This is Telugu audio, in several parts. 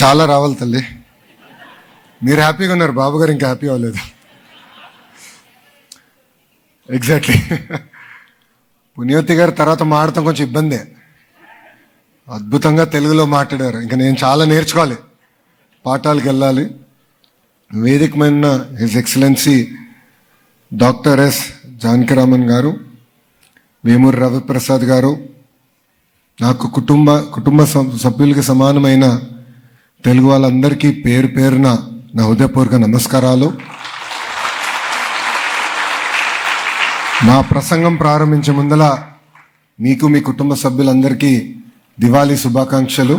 చాలా రావాలి తల్లి. మీరు హ్యాపీగా ఉన్నారు, బాబు గారు ఇంకా హ్యాపీ అవ్వలేదు. ఎగ్జాక్ట్లీ. పుణ్యవతి గారు తర్వాత మాట్లాడటం కొంచెం ఇబ్బందే. అద్భుతంగా తెలుగులో మాట్లాడారు. ఇంకా నేను చాలా నేర్చుకోవాలి, పాఠాలకు వెళ్ళాలి. వేదికమైన his excellency doctor S Janakiraman garu, Vemuri Ravi Prasad గారు, నాకు కుటుంబ సభ్యులకి సమానమైన తెలుగు వాళ్ళందరికీ పేరు పేరున నా హృదయపూర్వక నమస్కారాలు. నా ప్రసంగం ప్రారంభించే ముందల మీకు మీ కుటుంబ సభ్యులందరికీ దివాళీ శుభాకాంక్షలు.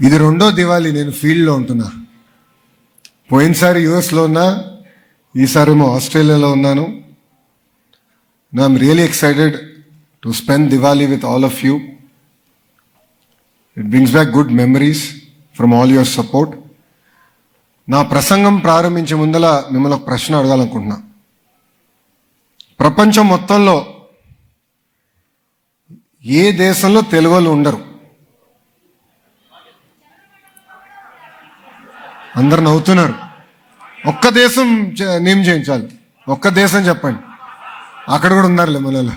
ఇది రెండో దివాళీ నేను ఫీల్డ్లో ఉంటున్నా. పోయినసారి యుఎస్లో ఉన్నా, ఈసారేమో ఆస్ట్రేలియాలో ఉన్నాను. I'm really excited to spend Diwali with all of you. It brings back good memories from all your support. నా ప్రసంగం ప్రారంభించే ముందల మిమ్మల్ని ఒక ప్రశ్న అడగాలనుకుంటున్నా. ప్రపంచం మొత్తంలో ఏ దేశంలో తెలుగు వాళ్ళు ఉండరు? అందరు నవ్వుతున్నారు. ఒక్క దేశం నేమ్ చేయించాలి, ఒక్క దేశం చెప్పండి. అక్కడ కూడా ఉన్నారులే మనలో.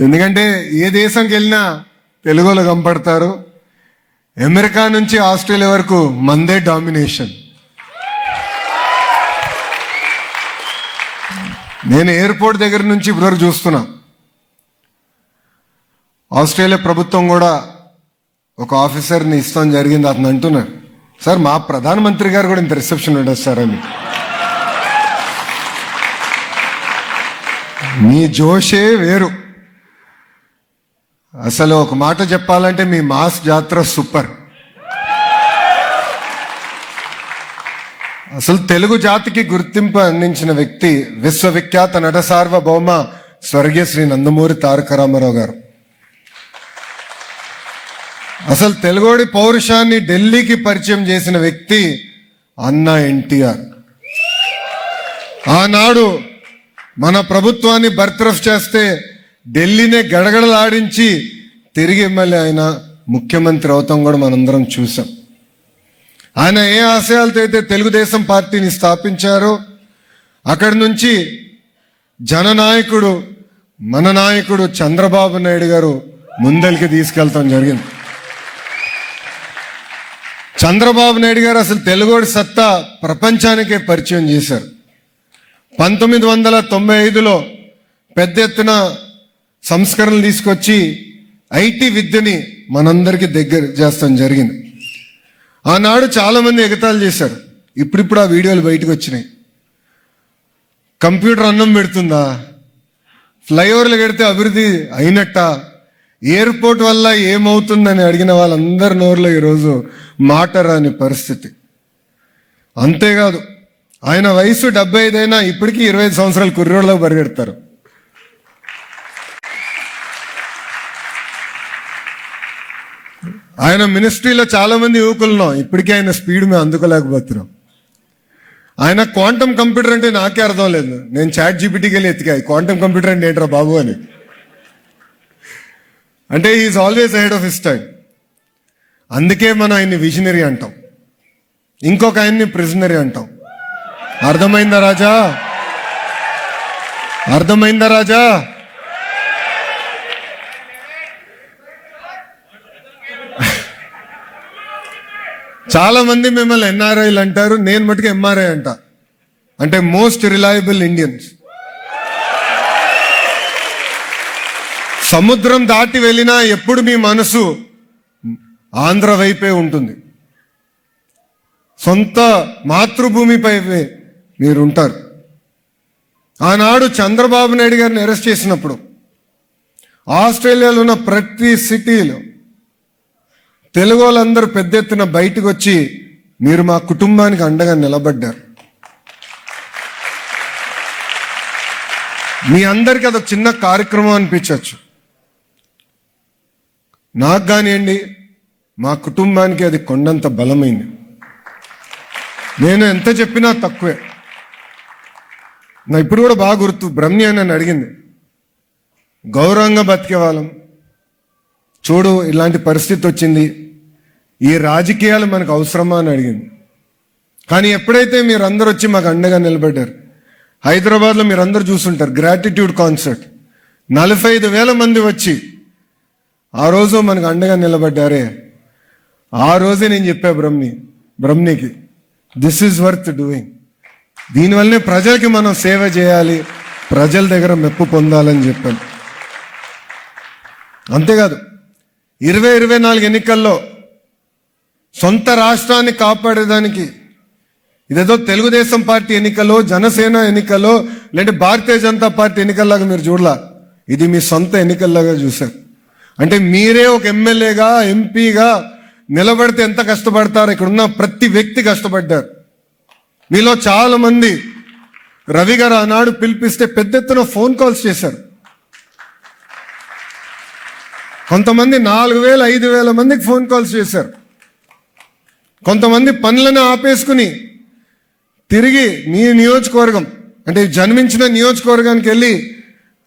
ఎందుకంటే ఏ దేశంకి వెళ్ళినా తెలుగు వాళ్ళు కనపడతారు. అమెరికా నుంచి ఆస్ట్రేలియా వరకు మందే డామినేషన్. నేను ఎయిర్పోర్ట్ దగ్గర నుంచి ఇప్పటివరకు చూస్తున్నా. ఆస్ట్రేలియా ప్రభుత్వం కూడా ఒక ఆఫీసర్ని ఇస్తాం జరిగింది. అతను అంటున్నారు, సార్ మా ప్రధానమంత్రి గారు కూడా ఇంత రిసెప్షన్ ఉండదు సార్ అని. మీ జోషే వేరు. అసలు ఒక మాట చెప్పాలంటే మీ మాస్ జాతర సూపర్. అసలు తెలుగు జాతికి గుర్తింపు అందించిన వ్యక్తి విశ్వవిఖ్యాత నట సార్వభౌమ స్వర్గీయ శ్రీ నందమూరి తారక రామారావు గారు. అసలు తెలుగోడి పౌరుషాన్ని ఢిల్లీకి పరిచయం చేసిన వ్యక్తి అన్న ఎన్టీఆర్. ఆనాడు మన ప్రభుత్వాన్ని బర్తరఫ్ చేస్తే ఢిల్లీనే గడగడలాడించి తిరిగి ఎమ్మెల్యే ఆయన ముఖ్యమంత్రి అవుతాం కూడా మనందరం చూసాం. ఆయన ఏ ఆశయాలతో అయితే తెలుగుదేశం పార్టీని స్థాపించారో అక్కడి నుంచి జననాయకుడు మన నాయకుడు చంద్రబాబు నాయుడు గారు ముందరికి తీసుకెళ్తాం జరిగింది. చంద్రబాబు నాయుడు గారు అసలు తెలుగోడి సత్తా ప్రపంచానికే పరిచయం చేశారు. 1995లో పెద్ద ఎత్తున సంస్కరణలు తీసుకొచ్చి ఐటీ విద్యని మనందరికీ దగ్గర చేస్తాం జరిగింది. ఆనాడు చాలామంది ఎగతాళి చేశారు. ఇప్పుడిప్పుడు ఆ వీడియోలు బయటకు వచ్చినాయి. కంప్యూటర్ అన్నం పెడుతుందా? ఫ్లైఓవర్లు కడితే అభివృద్ధి అయినట్ట? ఎయిర్పోర్ట్ వల్ల ఏమవుతుందని అడిగిన వాళ్ళందరి నోరులో ఈరోజు మాట రాని పరిస్థితి. అంతేకాదు, ఆయన వయసు 75 అయినా ఇప్పటికీ 25 సంవత్సరాల కుర్రోళ్ళలో పరిగెడతారు. ఆయన మినిస్ట్రీలో చాలా మంది యువకులున్నాం, ఇప్పటికీ ఆయన స్పీడ్ మేము అందుకోలేకపోతున్నాం. ఆయన క్వాంటమ్ కంప్యూటర్ అంటే నాకే అర్థం లేదు. నేను చాట్ జీపీటీకి వెళ్ళి ఎత్తికా క్వాంటమ్ కంప్యూటర్ అంటే ఏంట్రా బాబు అని. అంటే is always ahead of his time. అందుకే మనం ఆయన్ని విజనరీ అంటాం, ఇంకొక ఆయన్ని ప్రిజనరీ అంటాం. అర్థమైందా రాజా? అర్థమైందా రాజా? చాలా మంది మిమ్మల్ని ఎన్ఆర్ఐలు అంటారు, నేను మటుకు ఎంఆర్ఐ అంట. అంటే మోస్ట్ రిలయబుల్ ఇండియన్స్. సముద్రం దాటి వెళ్ళినా ఎప్పుడు మీ మనసు ఆంధ్ర వైపే ఉంటుంది. సొంత మాతృభూమిపై మీరుంటారు. ఆనాడు చంద్రబాబు నాయుడు గారిని అరెస్ట్ చేసినప్పుడు ఆస్ట్రేలియాలో ఉన్న ప్రతి సిటీలో తెలుగు వాళ్ళందరూ పెద్ద ఎత్తున బయటకు వచ్చి మీరు మా కుటుంబానికి అండగా నిలబడ్డారు. మీ అందరికీ అదొక చిన్న కార్యక్రమం అనిపించవచ్చు. నాకు కానివ్వండి, మా కుటుంబానికి అది కొండంత బలమైంది. నేను ఎంత చెప్పినా తక్కువే. నా ఇప్పుడు కూడా బాగా గుర్తు, బ్రహ్మి అని నన్ను అడిగింది, గౌరవంగా బతికే వాళ్ళం. చూడు ఇలాంటి పరిస్థితి వచ్చింది, ఈ రాజకీయాలు మనకు అవసరమా అని అడిగింది. కానీ ఎప్పుడైతే మీరు అందరూ వచ్చి మాకు అండగా నిలబడ్డారు, హైదరాబాద్లో మీరు అందరూ చూసుంటారు గ్రాటిట్యూడ్ కాన్సర్ట్, 45,000 మంది వచ్చి ఆ రోజు మనకు అండగా నిలబడ్డారే, ఆ రోజే నేను చెప్పా బ్రహ్మనికి దిస్ ఈజ్ వర్త్ డూయింగ్. దీనివల్లనే ప్రజలకి మనం సేవ చేయాలి, ప్రజల దగ్గర మెప్పు పొందాలని చెప్పాను. అంతేకాదు 2024 ఎన్నికల్లో సొంత రాష్ట్రాన్ని కాపాడేదానికి ఇదేదో తెలుగుదేశం పార్టీ ఎన్నికల్లో, జనసేన ఎన్నికల్లో, లేదంటే భారతీయ జనతా పార్టీ ఎన్నికల్లాగా మీరు చూడలా. ఇది మీ సొంత ఎన్నికల్లాగా చూశారు. అంటే మీరే ఒక ఎమ్మెల్యేగా, ఎంపీగా నిలబడితే ఎంత కష్టపడతారు, ఇక్కడ ఉన్న ప్రతి వ్యక్తి కష్టపడ్డారు. మీలో చాలా మంది రవి గారు ఆనాడు పిలిపిస్తే పెద్ద ఎత్తున ఫోన్ కాల్స్ చేశారు. కొంతమంది 4,000, 5,000 మందికి ఫోన్ కాల్స్ చేశారు. కొంతమంది పనులను ఆపేసుకుని తిరిగి మీ నియోజకవర్గం, అంటే జన్మించిన నియోజకవర్గానికి వెళ్ళి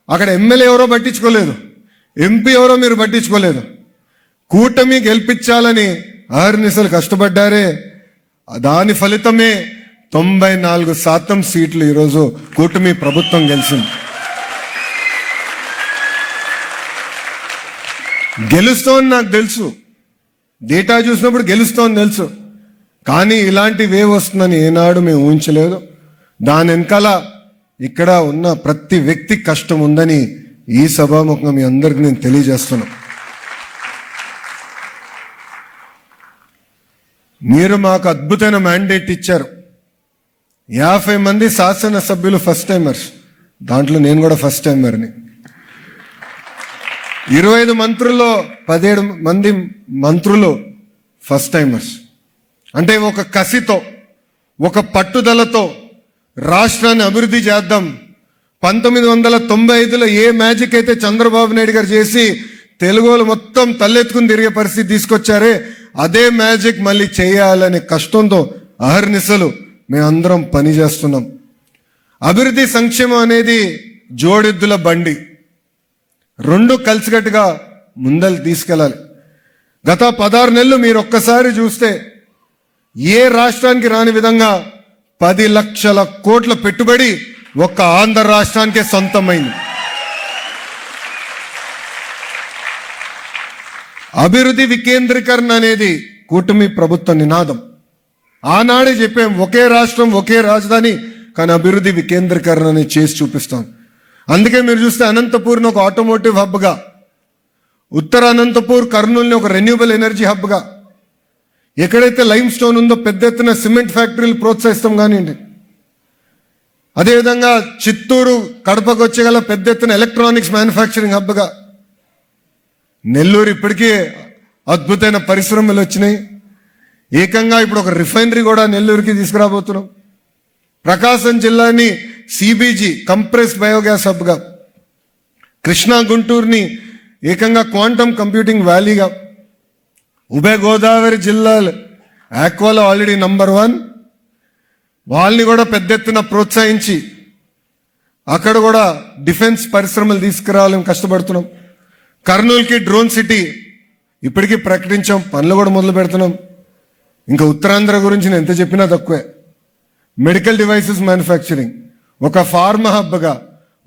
అక్కడ ఎమ్మెల్యే ఎవరో పట్టించుకోలేదు, ఎంపీ ఎవరో మీరు పట్టించుకోలేదు, కూటమి గెలిపించాలని ఆర్నిసలు కష్టపడ్డారే. దాని ఫలితమే 94% సీట్లు ఈరోజు కూటమి ప్రభుత్వం గెలిచింది. గెలుస్తోంది నాకు తెలుసు, డేటా చూసినప్పుడు గెలుస్తోంది తెలుసు. కానీ ఇలాంటి వేవ్ వస్తుందని ఏనాడు మేము ఊహించలేదు. దాని వెనకాల ఇక్కడ ఉన్న ప్రతి వ్యక్తి కష్టం ఉందని ఈ సభాముఖంగా మీ అందరికీ నేను తెలియజేస్తున్నాను. మీరు మాకు అద్భుతమైన మ్యాండేట్ ఇచ్చారు. 50 మంది శాసనసభ్యులు ఫస్ట్ టైమర్స్, దాంట్లో నేను కూడా ఫస్ట్ టైమర్ని. 25 మంత్రుల్లో 17 మంది మంత్రులు ఫస్ట్ టైమర్స్. అంటే ఒక కసితో, ఒక పట్టుదలతో రాష్ట్రాన్ని అభివృద్ధి చేద్దాం. 1995లో ఏ మ్యాజిక్ అయితే చంద్రబాబు నాయుడు గారు చేసి తెలుగులు మొత్తం తలెత్తుకుని తిరిగే పరిస్థితి తీసుకొచ్చారే, అదే మ్యాజిక్ మళ్ళీ చేయాలనే కష్టంతో అహర్నిశలు మేమందరం పనిచేస్తున్నాం. అభివృద్ధి సంక్షేమం అనేది జోడెద్దుల బండి, రెండు కలిసికట్టుగా ముందలు తీసుకెళ్ళాలి. గత 16 నెలలు మీరు ఒక్కసారి చూస్తే ఏ రాష్ట్రానికి రాని విధంగా 10 లక్షల కోట్ల పెట్టుబడి ఒక్క ఆంధ్ర రాష్ట్రానికే సొంతమైంది. అభివృద్ధి వికేంద్రీకరణ అనేది కూటమి ప్రభుత్వ నినాదం. ఆనాడే చెప్పాం, ఒకే రాష్ట్రం ఒకే రాజధాని, కానీ అభివృద్ధి వికేంద్రీకరణ అనేది చేసి చూపిస్తాం. అందుకే మీరు చూస్తే అనంతపూర్ని ఒక ఆటోమోటివ్ హబ్గా, ఉత్తర అనంతపూర్ కర్నూలుని ఒక రెన్యూబుల్ ఎనర్జీ హబ్గా, ఎక్కడైతే లైమ్ స్టోన్ ఉందో పెద్ద ఎత్తున సిమెంట్ ఫ్యాక్టరీలు ప్రోత్సహిస్తాం కానివ్వండి. అదేవిధంగా చిత్తూరు కడపకు వచ్చేగల పెద్ద ఎత్తున ఎలక్ట్రానిక్స్ మ్యానుఫ్యాక్చరింగ్ హబ్గా, నెల్లూరు ఇప్పటికీ అద్భుతమైన పరిశ్రమలు వచ్చినాయి. ఏకంగా ఇప్పుడు ఒక రిఫైనరీ కూడా నెల్లూరుకి తీసుకురాబోతున్నాం. ప్రకాశం జిల్లాని సిబిజీ కంప్రెస్డ్ బయోగ్యాస్ హబ్గా, కృష్ణా గుంటూరుని ఏకంగా క్వాంటమ్ కంప్యూటింగ్ వ్యాలీగా, ఉభయ గోదావరి జిల్లాలు ఆక్వాలో ఆల్రెడీ నంబర్ 1, వాళ్ళని కూడా పెద్ద ఎత్తున ప్రోత్సహించి అక్కడ కూడా డిఫెన్స్ పరిశ్రమలు తీసుకురావాలని కష్టపడుతున్నాం. కర్నూలుకి డ్రోన్ సిటీ ఇప్పటికీ ప్రకటించాం, పనులు కూడా మొదలు పెడుతున్నాం. ఇంకా ఉత్తరాంధ్ర గురించి నేను ఎంత చెప్పినా తక్కువే. మెడికల్ డివైసెస్ మ్యానుఫ్యాక్చరింగ్, ఒక ఫార్మా హబ్గా,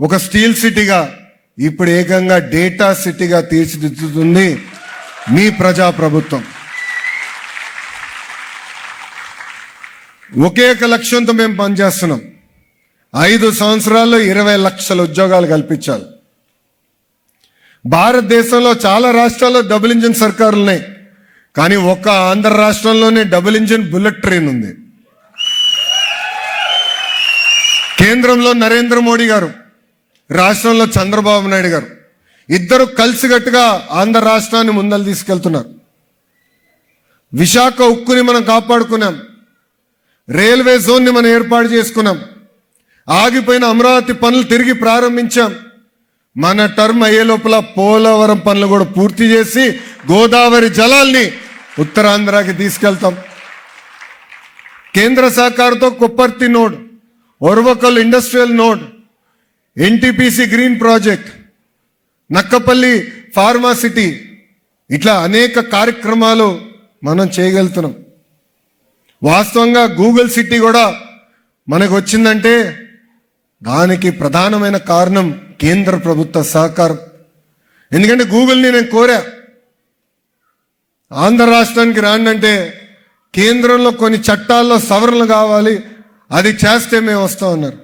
ఒక స్టీల్ సిటీగా, ఇప్పుడు ఏకంగా డేటా సిటీగా తీర్చిదిద్దుతుంది మీ ప్రజా ప్రభుత్వం. ఒకే ఒక లక్ష్యంతో మేము పనిచేస్తున్నాం. 5 సంవత్సరాల్లో 20 లక్షల ఉద్యోగాలు కల్పించాలి. భారతదేశంలో చాలా రాష్ట్రాల్లో డబుల్ ఇంజిన్ సర్కారులు ఉన్నాయి, కానీ ఒక్క ఆంధ్ర రాష్ట్రంలోనే డబుల్ ఇంజిన్ బుల్లెట్ ట్రైన్ ఉంది. కేంద్రంలో నరేంద్ర మోడీ గారు, రాష్ట్రంలో చంద్రబాబు నాయుడు గారు, ఇద్దరు కలిసికట్టుగా ఆంధ్ర రాష్ట్రాన్ని ముందలు తీసుకెళ్తున్నారు. విశాఖ ఉక్కుని మనం కాపాడుకున్నాం, రైల్వే జోన్ని మనం ఏర్పాటు చేసుకున్నాం, ఆగిపోయిన అమరావతి పనులు తిరిగి ప్రారంభించాం. మన టర్మ్ అయ్యే లోపల పోలవరం పనులు కూడా పూర్తి చేసి గోదావరి జలాల్ని ఉత్తరాంధ్రకి తీసుకెళ్తాం. కేంద్ర సహకారంతో Kopparthi node, Orvakal industrial node, NTPC green project, Nakkapalli pharma city, ఇట్లా అనేక కార్యక్రమాలు మనం చేయగలుగుతున్నాం. వాస్తవంగా గూగుల్ సిటీ కూడా మనకు వచ్చిందంటే దానికి ప్రధానమైన కారణం కేంద్ర ప్రభుత్వ సహకారం. ఎందుకంటే గూగుల్ని నేను కోరా, ఆంధ్ర రాష్ట్రానికి రాండంటే కేంద్రంలో కొన్ని చట్టాల్లో సవరణలు కావాలి, అది చేస్తే మేము వస్తాం అన్నారు.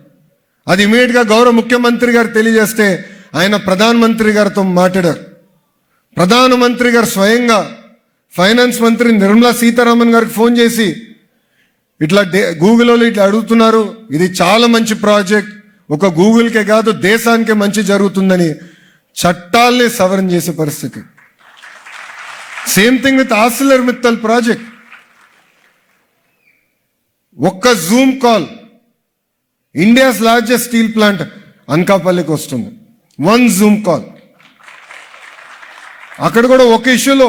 అది ఇమీడియట్గా గౌరవ ముఖ్యమంత్రి గారు తెలియజేస్తే ఆయన ప్రధానమంత్రి గారితో మాట్లాడారు. ప్రధానమంత్రి గారు స్వయంగా ఫైనాన్స్ మంత్రి నిర్మలా సీతారామన్ గారికి ఫోన్ చేసి ఇట్లా గూగుల్ వాళ్ళు ఇట్లా అడుగుతున్నారు, ఇది చాలా మంచి ప్రాజెక్ట్, ఒక గూగుల్కే కాదు దేశానికే మంచి జరుగుతుందని చట్టాల్ని సవరణ చేసే పరిస్థితి. Same thing with Arcelor Mittal project. ఒక్క zoom call India's largest steel plant అనకాపల్లికి వస్తుంది, 1 జూమ్ కాల్. అక్కడ కూడా ఒక ఇష్యూలో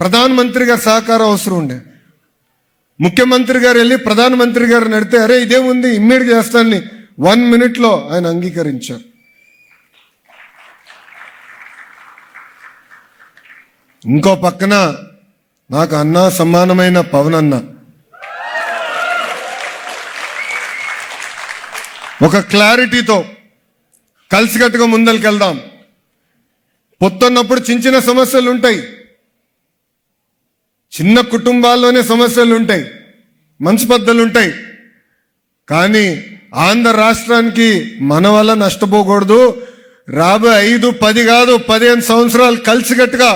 ప్రధానమంత్రి గారి సహకారం అవసరం ఉండే. ముఖ్యమంత్రి గారు వెళ్ళి ప్రధానమంత్రి గారిని అడిగితే అరే ఇదేముంది ఇమ్మీడియట్ చేస్తానని 1 minute ఆయన అంగీకరించారు. ఇంకో పక్కన నాకు అన్నా సమానమైన పవన్ అన్న ఒక క్లారిటీతో కలిసికట్టుగా ముందరికెళ్దాం. పొత్తున్నప్పుడు చిన్న చిన్న సమస్యలు ఉంటాయి, చిన్న కుటుంబాల్లోనే సమస్యలు ఉంటాయి, మనస్పర్ధలు ఉంటాయి. కానీ ఆంధ్ర రాష్ట్రానికి మన వల్ల నష్టపోకూడదు. రాబోయే 5, 10 కాదు 15 సంవత్సరాలు కలిసికట్టుగా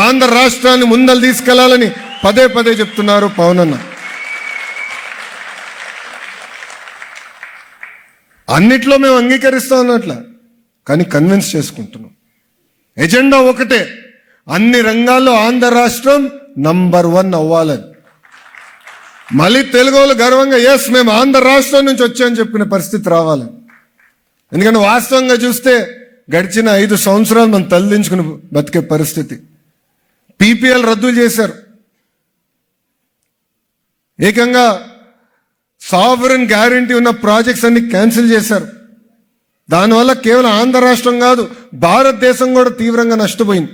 ఆంధ్ర రాష్ట్రాన్ని ముందలు తీసుకెళ్లాలని పదే పదే చెప్తున్నారు పవన్ అన్న. అన్నిట్లో మేము అంగీకరిస్తాం అన్నట్ల, కానీ కన్విన్స్ చేసుకుంటున్నాం. ఎజెండా ఒకటే, అన్ని రంగాల్లో ఆంధ్ర రాష్ట్రం నంబర్ 1 అవ్వాలని. మళ్ళీ తెలుగు వాళ్ళు గర్వంగా ఎస్ మేము ఆంధ్ర రాష్ట్రం నుంచి వచ్చామని చెప్పిన పరిస్థితి రావాలి. ఎందుకంటే వాస్తవంగా చూస్తే గడిచిన 5 సంవత్సరాలు మనం తలదించుకుని బతికే పరిస్థితి. పీపీఎల్ రద్దు చేశారు, ఏకంగా సావరెన్ గ్యారంటీ ఉన్న ప్రాజెక్ట్స్ అన్ని క్యాన్సిల్ చేశారు. దానివల్ల కేవలం ఆంధ్ర రాష్ట్రం కాదు భారతదేశం కూడా తీవ్రంగా నష్టపోయింది.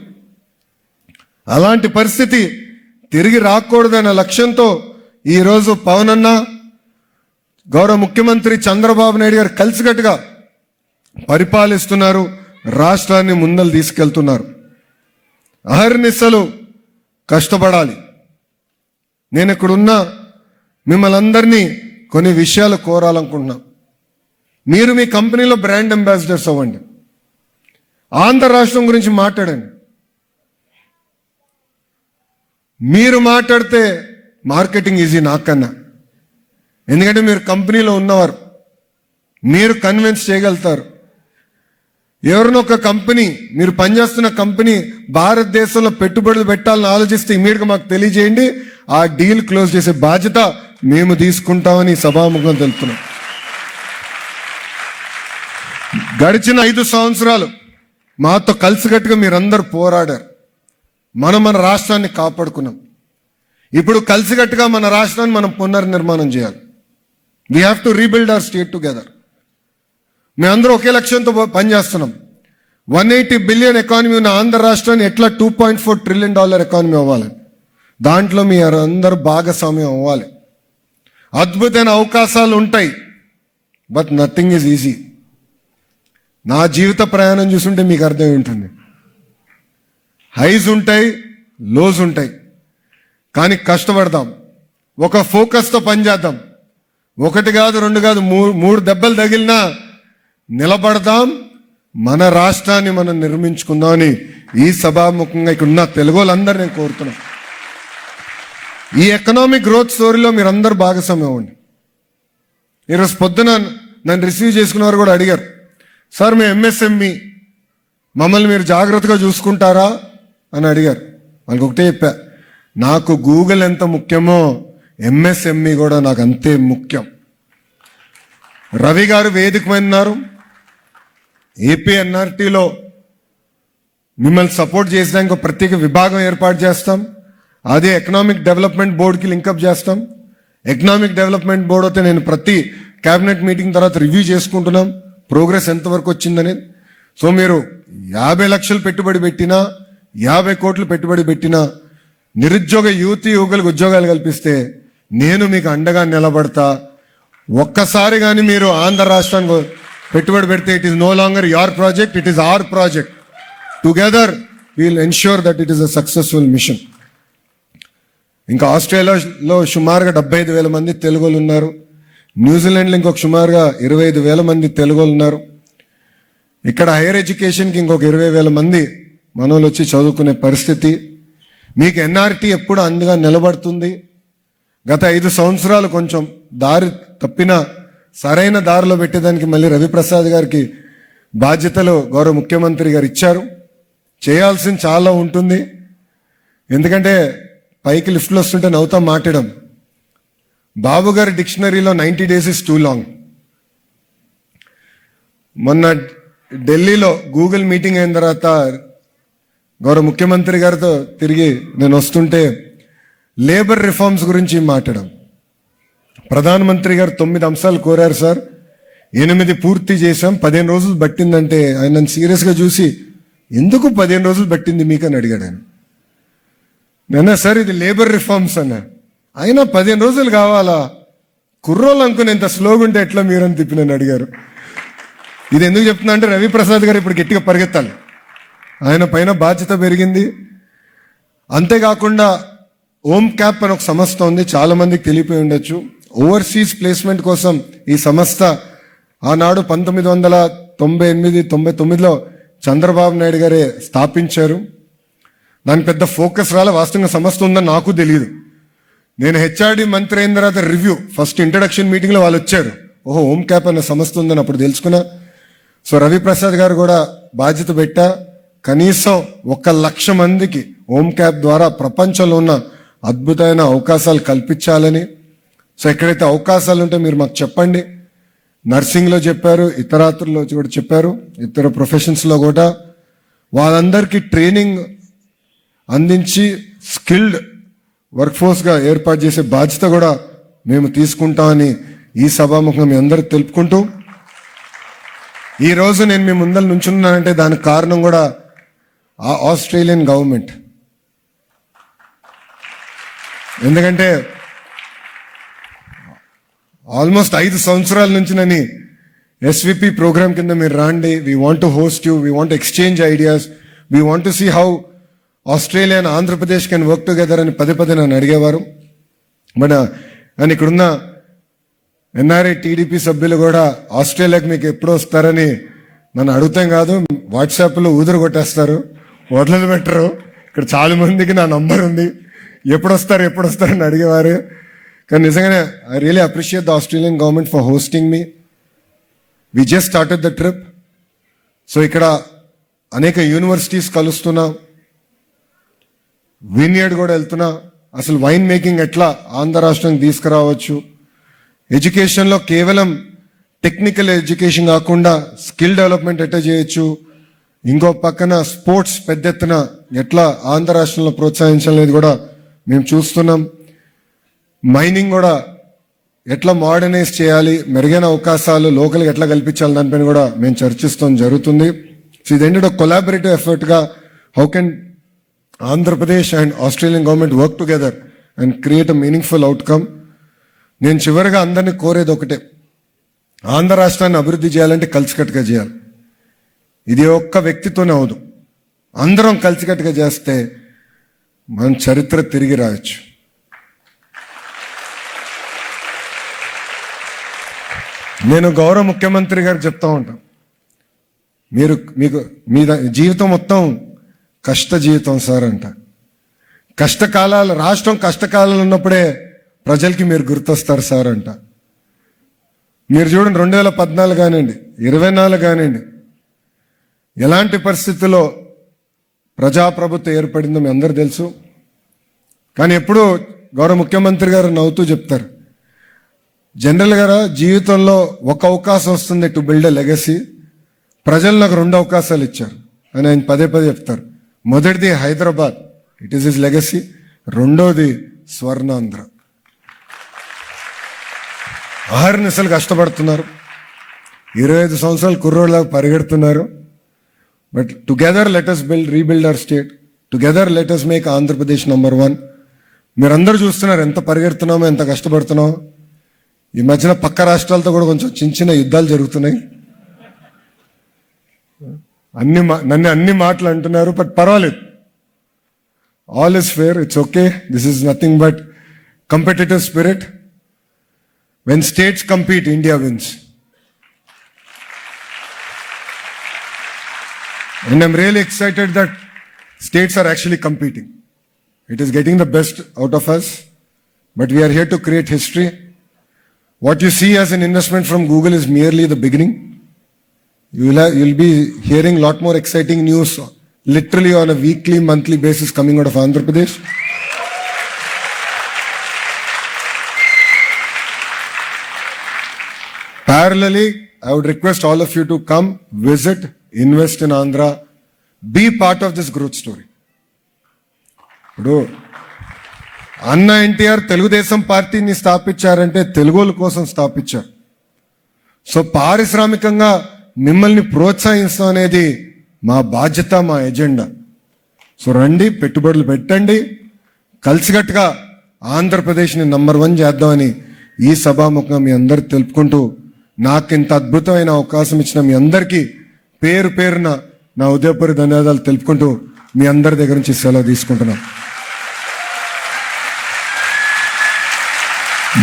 అలాంటి పరిస్థితి తిరిగి రాకూడదన్న లక్ష్యంతో ఈరోజు పవన్ అన్న గౌరవ ముఖ్యమంత్రి చంద్రబాబు నాయుడు గారు కలిసికట్టుగా పరిపాలిస్తున్నారు, రాష్ట్రాన్ని ముందలు తీసుకెళ్తున్నారు. అహర్నిశలు కష్టపడాలి. నేను ఇక్కడున్న మిమ్మల్ని అందరినీ కొన్ని విషయాలు కోరాలనుకుంటున్నా. మీరు మీ కంపెనీలో బ్రాండ్ అంబాసిడర్స్ అవ్వండి, ఆంధ్ర రాష్ట్రం గురించి మాట్లాడండి. మీరు మాట్లాడితే మార్కెటింగ్ ఈజీ నాకన్నా, ఎందుకంటే మీరు కంపెనీలో ఉన్నవారు, మీరు కన్విన్స్ చేయగలుగుతారు. ఎవరినో ఒక కంపెనీ, మీరు పనిచేస్తున్న కంపెనీ భారతదేశంలో పెట్టుబడులు పెట్టాలని ఆలోచిస్తే ఇమీడియట్గా మాకు తెలియజేయండి, ఆ డీల్ క్లోజ్ చేసే బాధ్యత మేము తీసుకుంటామని సభాముఖం తెలుపుతున్నాం. గడిచిన 5 సంవత్సరాలు మాతో కలిసికట్టుగా మీరందరూ పోరాడారు, మన రాష్ట్రాన్ని కాపాడుకున్నాం. ఇప్పుడు కలిసికట్టుగా మన రాష్ట్రాన్ని మనం పునర్నిర్మాణం చేయాలి. We have to rebuild our state together. మేమందరూ ఒకే లక్ష్యంతో పనిచేస్తున్నాం. 180 బిలియన్ ఎకానమీ ఉన్న ఆంధ్ర రాష్ట్రాన్ని ఎట్లా $2.4 ట్రిలియన్ ఎకానమీ అవ్వాలి, దాంట్లో మీ అందరూ భాగస్వామ్యం అవ్వాలి. అద్భుతమైన అవకాశాలు ఉంటాయి, బట్ నథింగ్ ఈజ్ ఈజీ. నా జీవిత ప్రయాణం చూస్తుంటే మీకు అర్థమై ఉంటుంది. హైస్ ఉంటాయి, లోస్ ఉంటాయి, కానీ కష్టపడదాం, ఒక ఫోకస్తో పనిచేద్దాం. 1 కాదు 2 కాదు 3 దెబ్బలు తగిలినా నిలబడదాం, మన రాష్ట్రాన్ని మనం నిర్మించుకుందామని ఈ సభాముఖంగా ఇక్కడ ఉన్న తెలుగు వాళ్ళందరూ నేను కోరుతున్నాను. ఈ ఎకనామిక్ గ్రోత్ స్టోరీలో మీరందరూ భాగస్వామ్యం అవ్వండి. ఈరోజు పొద్దున నన్ను రిసీవ్ చేసుకున్నవారు కూడా అడిగారు, సార్ మేము ఎంఎస్ఎంఈ, మమ్మల్ని మీరు జాగ్రత్తగా చూసుకుంటారా అని అడిగారు. వాళ్ళకి ఒకటే చెప్పా, నాకు గూగుల్ ఎంత ముఖ్యమో ఎంఎస్ఎంఈ కూడా నాకు అంతే ముఖ్యం. రవి గారు వేదిక మీద ఉన్నారు, ఏపీ ఎన్ఆర్టీలో మిమ్మల్ని సపోర్ట్ చేసడానికి ఒక ప్రత్యేక విభాగం ఏర్పాటు చేస్తాం. అదే ఎకనామిక్ డెవలప్మెంట్ బోర్డుకి లింకప్ చేస్తాం. ఎకనామిక్ డెవలప్మెంట్ బోర్డు అయితే నేను ప్రతి క్యాబినెట్ మీటింగ్ తర్వాత రివ్యూ చేసుకుంటున్నాం, ప్రోగ్రెస్ ఎంతవరకు వచ్చిందనేది. సో మీరు 50 లక్షలు పెట్టుబడి పెట్టినా 50 కోట్లు పెట్టుబడి పెట్టినా నిరుద్యోగ యువకులకు ఉద్యోగాలు కల్పిస్తే నేను మీకు అండగా నిలబడతా. ఒక్కసారి కానీ మీరు ఆంధ్ర రాష్ట్రానికి పెట్టుబడి పెడితే it is no longer your project, it is our project. Together we'll ensure that it is a successful mission. ఇంకా ఆస్ట్రేలియాలో సుమారుగా 75,000 మంది తెలుగులు ఉన్నారు. న్యూజిలాండ్లో ఇంకొక సుమారుగా 25,000 మంది తెలుగులు ఉన్నారు. ఇక్కడ హైయర్ ఎడ్యుకేషన్కి ఇంకొక 20,000 మంది మనోళ్ళు వచ్చి చదువుకునే పరిస్థితి. మీకు ఎన్ఆర్టీ ఎప్పుడు అందుగా నిలబడుతుంది. గత 5 సంవత్సరాలు కొంచెం దారి తప్పిన సరైన దారిలో పెట్టేదానికి మళ్ళీ రవిప్రసాద్ గారికి బాధ్యతలు గౌరవ ముఖ్యమంత్రి గారు ఇచ్చారు. చేయాల్సింది చాలా ఉంటుంది. ఎందుకంటే పైకి లిఫ్ట్లో వస్తుంటే నవ్వుతా మాట్లాడడం. బాబు గారి డిక్షనరీలో 90 days ఇస్ టూ లాంగ్. మొన్న ఢిల్లీలో గూగుల్ మీటింగ్ అయిన తర్వాత గౌరవ ముఖ్యమంత్రి గారితో తిరిగి నేను వస్తుంటే లేబర్ రిఫార్మ్స్ గురించి మాట్లాడాం. ప్రధానమంత్రి గారు 9 అంశాలు కోరారు సార్, 8 పూర్తి చేశాం. 15 రోజులు పట్టిందంటే ఆయన నన్ను సీరియస్గా చూసి ఎందుకు 15 రోజులు పట్టింది మీకని అడిగాడు ఆయన. నేనా సార్ ఇది లేబర్ రిఫార్మ్స్ అన్నా. అయినా 15 రోజులు కావాలా, కుర్రోళ్ళు అనుకుని ఎంత స్లోగా ఉంటే ఎట్లా మీరని తిప్పి నన్ను అడిగారు. ఇది ఎందుకు చెప్తున్నా అంటే రవిప్రసాద్ గారు ఇప్పుడు గట్టిగా పరిగెత్తాలి, ఆయన పైన బాధ్యత పెరిగింది. అంతేకాకుండా ఓమ్ క్యాప్ అని ఒక సంస్థ ఉంది, చాలా మందికి తెలియపోయి ఉండొచ్చు. ఓవర్సీస్ ప్లేస్మెంట్ కోసం ఈ సంస్థ ఆనాడు 1998-99లో చంద్రబాబు నాయుడు గారే స్థాపించారు. దాని పెద్ద ఫోకస్ రాలే. వాస్తవంగా సంస్థ ఉందని నాకు తెలియదు. నేను హెచ్ఆర్డి మంత్రి అయిన తర్వాత రివ్యూ ఫస్ట్ ఇంట్రడక్షన్ మీటింగ్లో వాళ్ళు వచ్చారు. ఓహో ఓమ్ క్యాప్ అనే సంస్థ ఉందని అప్పుడు తెలుసుకున్నా. సో రవిప్రసాద్ గారు కూడా బాధ్యత పెట్టా. కనీసం 1,00,000 మందికి ఓమ్ క్యాప్ ద్వారా ప్రపంచంలో ఉన్న అద్భుతమైన అవకాశాలు కల్పించాలని. సో ఎక్కడైతే అవకాశాలు ఉంటే మీరు మాకు చెప్పండి. నర్సింగ్లో చెప్పారు, ఇతరాత్రుల్లో కూడా చెప్పారు, ఇతర ప్రొఫెషన్స్లో కూడా వాళ్ళందరికీ ట్రైనింగ్ అందించి స్కిల్డ్ వర్క్ ఫోర్స్గా ఏర్పాటు చేసే బాధ్యత కూడా మేము తీసుకుంటామని ఈ సభాముఖంగా మీ అందరికి తెలుపుకుంటూ, ఈరోజు నేను మీ ముందర నుంచున్నానంటే దానికి కారణం కూడా ఆ ఆస్ట్రేలియన్ గవర్నమెంట్. ఎందుకంటే ఆల్మోస్ట్ 5 సంవత్సరాల నుంచి నన్ను ఎస్విపి ప్రోగ్రామ్ కింద మీరు రాండి, we want to host you, we want exchange ideas, we want to see how Australia and Andhra Pradesh can work together అని పదే నన్ను అడిగేవారు. బట్ అని ఇక్కడున్న ఎన్ఆర్ఐ టీడీపీ సభ్యులు కూడా ఆస్ట్రేలియాకి మీకు ఎప్పుడు వస్తారని నన్ను అడుగుతాం కాదు, వాట్సాప్లో ఊదరు కొట్టేస్తారు, వదలలు పెట్టరు. ఇక్కడ చాలా మందికి నా నంబర్ ఉంది, ఎప్పుడు వస్తారని అడిగేవారు. కానీ నిజంగానే I really appreciate the Australian government for hosting me. We just started the trip. So ఇక్కడ అనేక యూనివర్సిటీస్ కలుస్తున్నా, విన్యార్డ్ కూడా వెళ్తున్నా. అసలు వైన్ మేకింగ్ ఎట్లా ఆంధ్ర రాష్ట్రానికి తీసుకురావచ్చు, ఎడ్యుకేషన్లో కేవలం టెక్నికల్ ఎడ్యుకేషన్ కాకుండా స్కిల్ డెవలప్మెంట్ ఎట్లా చేయొచ్చు, ఇంకో పక్కన స్పోర్ట్స్ పెద్ద ఎత్తున ఎట్లా ఆంధ్ర రాష్ట్రంలో ప్రోత్సహించాలనేది కూడా మేము చూస్తున్నాం. మైనింగ్ కూడా ఎట్లా మోడర్నైజ్ చేయాలి, మెరుగైన అవకాశాలు లోకల్గా ఎట్లా కల్పించాలి దానిపైన కూడా మేము చర్చిస్తాం జరుగుతుంది. సో ఇది ఏంటంటే కొలాబరేటివ్ ఎఫర్ట్గా how can Andhra Pradesh and Australian government work together and create a meaningful outcome. నేను చివరిగా అందరినీ కోరేది ఒకటే, ఆంధ్ర రాష్ట్రాన్ని అభివృద్ధి చేయాలంటే కలిసికట్టుగా చేయాలి. ఇది ఒక్క వ్యక్తితోనే అవదు, అందరం కలిసికట్టుగా చేస్తే మనం చరిత్ర తిరిగి రాయొచ్చు. నేను గౌరవ ముఖ్యమంత్రి గారు చెప్తా ఉంటాను, మీకు మీ జీవితం మొత్తం కష్ట జీవితం సార్ అంట. కష్టకాలాలు, రాష్ట్రం కష్టకాలాలు ఉన్నప్పుడే ప్రజలకి మీరు గుర్తొస్తారు సార్ అంట. మీరు చూడండి 2014 కానివ్వండి, 24 కానివ్వండి, ఎలాంటి పరిస్థితుల్లో ప్రజాప్రభుత్వం ఏర్పడిందో మీ అందరూ తెలుసు. కానీ ఎప్పుడు గౌరవ ముఖ్యమంత్రి గారు నవ్వుతూ చెప్తారు, జనరల్గా జీవితంలో ఒక అవకాశం వస్తుంది టు బిల్డ్ ఎ లెగసీ, ప్రజలు నాకు 2 అవకాశాలు ఇచ్చారు అని ఆయన పదే చెప్తారు. మొదటిది Hyderabad, it is his legacy. రెండోది స్వర్ణాంధ్ర. అహర్నిశలు కష్టపడుతున్నారు, 25 సంవత్సరాలు కుర్రోళ్ళగా పరిగెడుతున్నారు. But together let us rebuild our state. Together let us make Andhra Pradesh number one. మీరందరూ చూస్తున్నారు ఎంత పరిగెడుతున్నామో, ఎంత కష్టపడుతున్నామో. ఈ మధ్యన పక్క రాష్ట్రాలతో కూడా కొంచెం చిన్న చిన్న యుద్ధాలు జరుగుతున్నాయి. నన్ను అన్ని మాటలు అంటున్నారు, బట్ పర్వాలేదు. All is fair, it's okay. This is nothing but competitive spirit. When states compete, India wins. And I'm really excited that states are actually competing. It is getting the best out of us, but we are here to create history. What you see as an investment from Google is merely the beginning. You'll be hearing a lot more exciting news literally on a weekly, monthly basis coming out of Andhra Pradesh. Parallelly, I would request all of you to come, visit, invest in Andhra, be part of this growth story. ఇప్పుడు అన్న ఎన్టీఆర్ తెలుగుదేశం పార్టీని స్థాపించారంటే తెలుగుల కోసం స్థాపించారు. సో పారిశ్రామికంగా మిమ్మల్ని ప్రోత్సహిస్తాం అనేది మా బాధ్యత, మా ఎజెండా. సో రండి, పెట్టుబడులు పెట్టండి, కలిసికట్టుగా ఆంధ్రప్రదేశ్ని నంబర్ 1 చేద్దామని ఈ సభాముఖంగా మీ అందరికి తెలుపుకుంటూ, నాకు ఇంత అద్భుతమైన అవకాశం ఇచ్చిన మీ అందరికీ పేరు పేరున నా ఉదయపూర్వక ధన్యవాదాలు తెలుపుకుంటూ మీ అందరి దగ్గర నుంచి సెలవు తీసుకుంటున్నాను.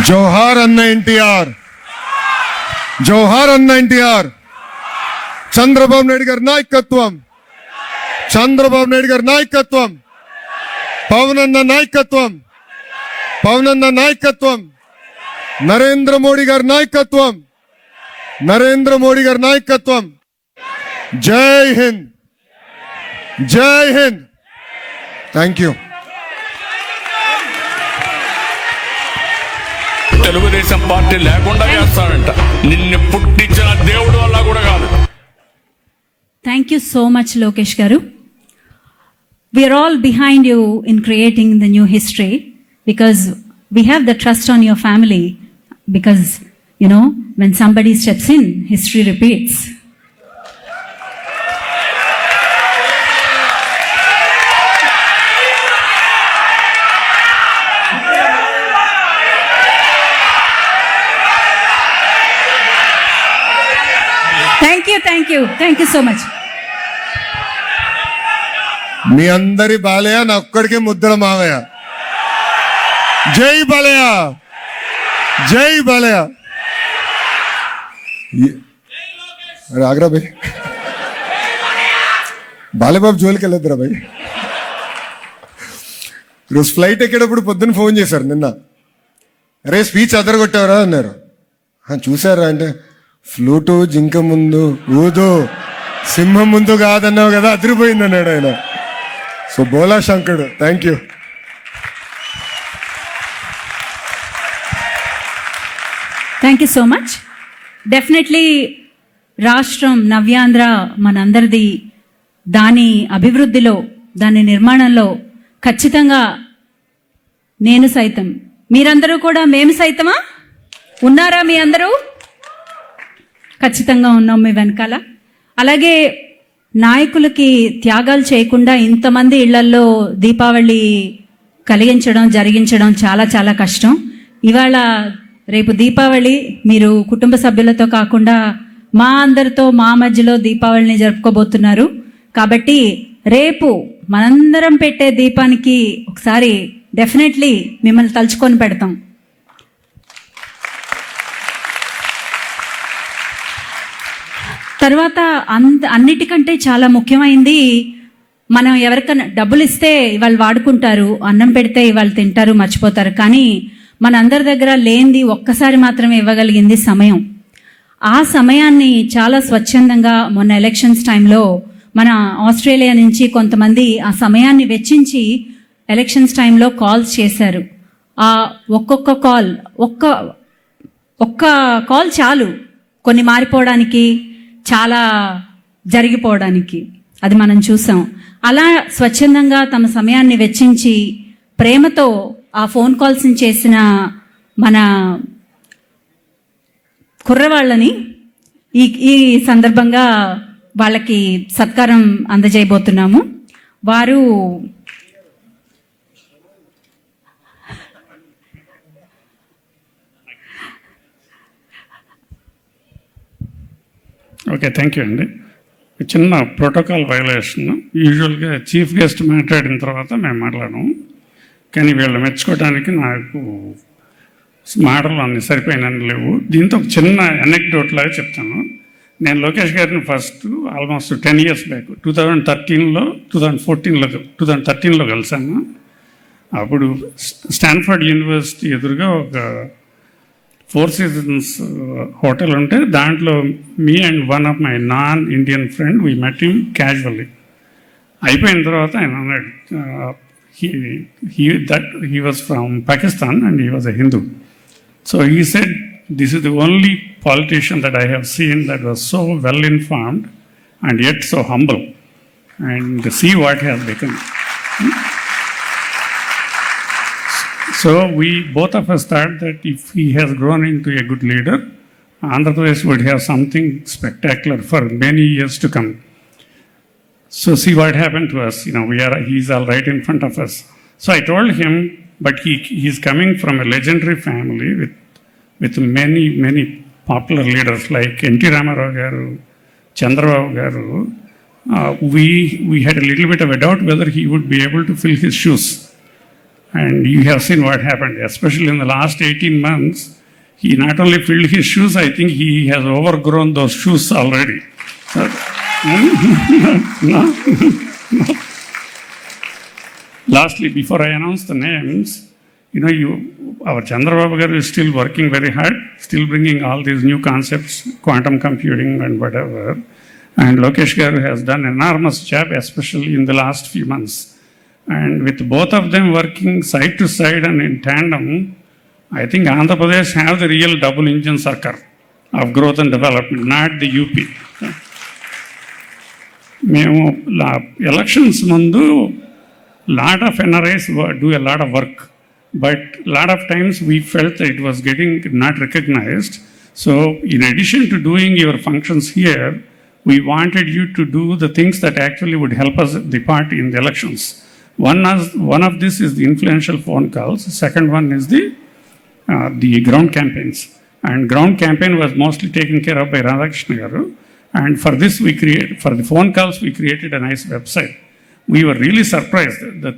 జోహార్ అన్న ఎన్టీఆర్, జోహార్ అన్న ఎన్టీఆర్. చంద్రబాబు నాయుడు గారి నాయకత్వం, చంద్రబాబు నాయుడు గారి నాయకత్వం, పవన్ అన్న నాయకత్వం, పవన్ అన్న నాయకత్వం, నరేంద్ర మోడీ గారి నాయకత్వం, నరేంద్ర మోడీ గారి నాయకత్వం. Jai Hind, Jai Hind. Thank you. Telugu Desam party లేకుండా చేస్తాడంట. నిన్ను పుట్టించిన దేవుడు వల్ల కూడా కాదు. Thank you so much Lokesh garu. We are all behind you in creating the new history because we have the trust on your family. Because you know, when somebody steps in, history repeats. Thank you so much. మీ అందరి బాలయ్య, నా ఒక్కడికే ముద్దుల మావయ్య. జై బాలయ్య, జై బాలయ్య. అరే ఆగ్రా భాయ్, బాలబాబు జోలికి వెళ్ళొద్దురా భాయ్. ఈరోజు ఫ్లైట్ ఎక్కేటప్పుడు పొద్దున్న ఫోన్ చేశారు నిన్న, అరే స్పీచ్ అదరగొట్టావరా అన్నారు. చూసారా అంటే, ఫ్లూటు జింక ముందు ఊదు, సింహం ముందు కాదన్నావు కదా, అదిరిపోయింది అన్నాడు ఆయన. సో బోలా శంకరుడు, thank you. Thank you so much. Definitely రాష్ట్రం నవ్యాంధ్ర మనందరిది. దాని అభివృద్ధిలో, దాని నిర్మాణంలో ఖచ్చితంగా నేను సైతం, మీరందరూ కూడా మేము సైతమా ఉన్నారా? మీ అందరూ ఖచ్చితంగా ఉన్నాం మీ వెనకాల. అలాగే నాయకులకి త్యాగాలు చేయకుండా ఇంతమంది ఇళ్లల్లో దీపావళి జరిగించడం చాలా చాలా కష్టం. ఇవాళ రేపు దీపావళి మీరు కుటుంబ సభ్యులతో కాకుండా మా అందరితో, మా మధ్యలో దీపావళిని జరుపుకోబోతున్నారు. కాబట్టి రేపు మనందరం పెట్టే దీపానికి ఒకసారి డెఫినెట్లీ మిమ్మల్ని తలుచుకొని పెడతాం. తర్వాత అన్నిటికంటే చాలా ముఖ్యమైనది, మనం ఎవరికైనా డబ్బులు ఇస్తే ఇవాళ వాడుకుంటారు, అన్నం పెడితే ఇవాళ తింటారు, మర్చిపోతారు. కానీ మనందరి దగ్గర లేనిది ఒక్కసారి మాత్రమే ఇవ్వగలిగింది సమయం. ఆ సమయాన్ని చాలా స్వచ్ఛందంగా మొన్న ఎలక్షన్స్ టైంలో మన ఆస్ట్రేలియా నుంచి కొంతమంది ఆ సమయాన్ని వెచ్చించి ఎలక్షన్స్ టైంలో కాల్స్ చేశారు. ఆ ఒక్క కాల్ చాలు కొన్ని మారిపోవడానికి, చాలా జరిగిపోవడానికి. అది మనం చూసాం. అలా స్వచ్ఛందంగా తమ సమయాన్ని వెచ్చించి ప్రేమతో ఆ ఫోన్ కాల్స్ని చేసిన మన కుర్రవాళ్ళని ఈ సందర్భంగా వాళ్ళకి సత్కారం అందజేయబోతున్నాము. వారు ఓకే, థ్యాంక్ యూ అండి. చిన్న ప్రోటోకాల్ వైలేషన్. యూజువల్గా చీఫ్ గెస్ట్ మాట్లాడిన తర్వాత మేము మాట్లాడము, కానీ వీళ్ళు మెచ్చుకోవడానికి నాకు మాటలు అన్ని సరిపోయినని లేవు. దీంతో ఒక చిన్న అనెక్డోట్ లాగా చెప్తాను. నేను లోకేష్ గారిని ఫస్ట్ ఆల్మోస్ట్ 10 years బ్యాక్ 2013లో కలిసాను. అప్పుడు స్టాన్ఫర్డ్ యూనివర్సిటీ ఎదురుగా ఒక 4 Seasons హోటల్ ఉంటే దాంట్లో me and one of my non Indian friend we met him casually. అయిపోయిన తర్వాత ఆయన అన్నాడు, he was from Pakistan and he was a Hindu. So he said, this is the only politician that I have seen that was so well informed and yet so humble, and see what he has become. So we both of us thought that if he has grown into a good leader, Andhra Pradesh would have something spectacular for many years to come. So see what happened to us. He's all right in front of us. So I told him, but he's coming from a legendary family with many popular leaders like N.T. Ramarao garu, Chandrababu garu. We had a little bit of a doubt whether he would be able to fill his shoes. And you have seen what happened, especially in the last 18 months. He not only filled his shoes, I think he has overgrown those shoes already. No. Lastly, before I announce the names, our Chandrababu garu is still working very hard, still bringing all these new concepts, quantum computing and whatever. And Lokesh garu has done an enormous job, especially in the last few months. And with both of them working side to side and in tandem, I think Andhra Pradesh have the real double engine circle of growth and development, not the UP. మేము ఎలక్షన్స్ ముందు lot of NRIs do a lot of work, but lot of times we felt that it was getting not recognized. So in addition to doing your functions here, we wanted you to do the things that actually would help us, the party, in the elections. One of this is the influential phone calls. The second one is the ground campaigns. And ground campaign was mostly taken care of by Radhakrishna garu. And for this for the phone calls, we created a nice website. We were really surprised. The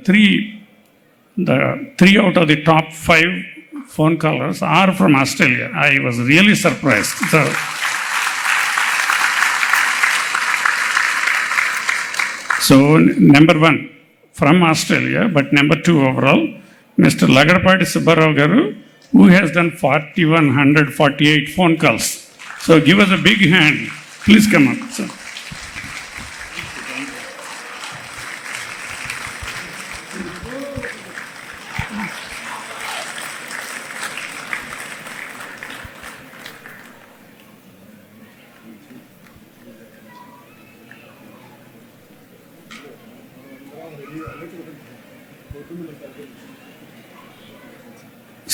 three out of the top 5 phone callers are from Australia. I was really surprised. So number 1 from Australia, but number 2 overall, Mr. Lagadapati Subbarao garu, who has done 4,148 phone calls. So give us a big hand. Please come up, sir.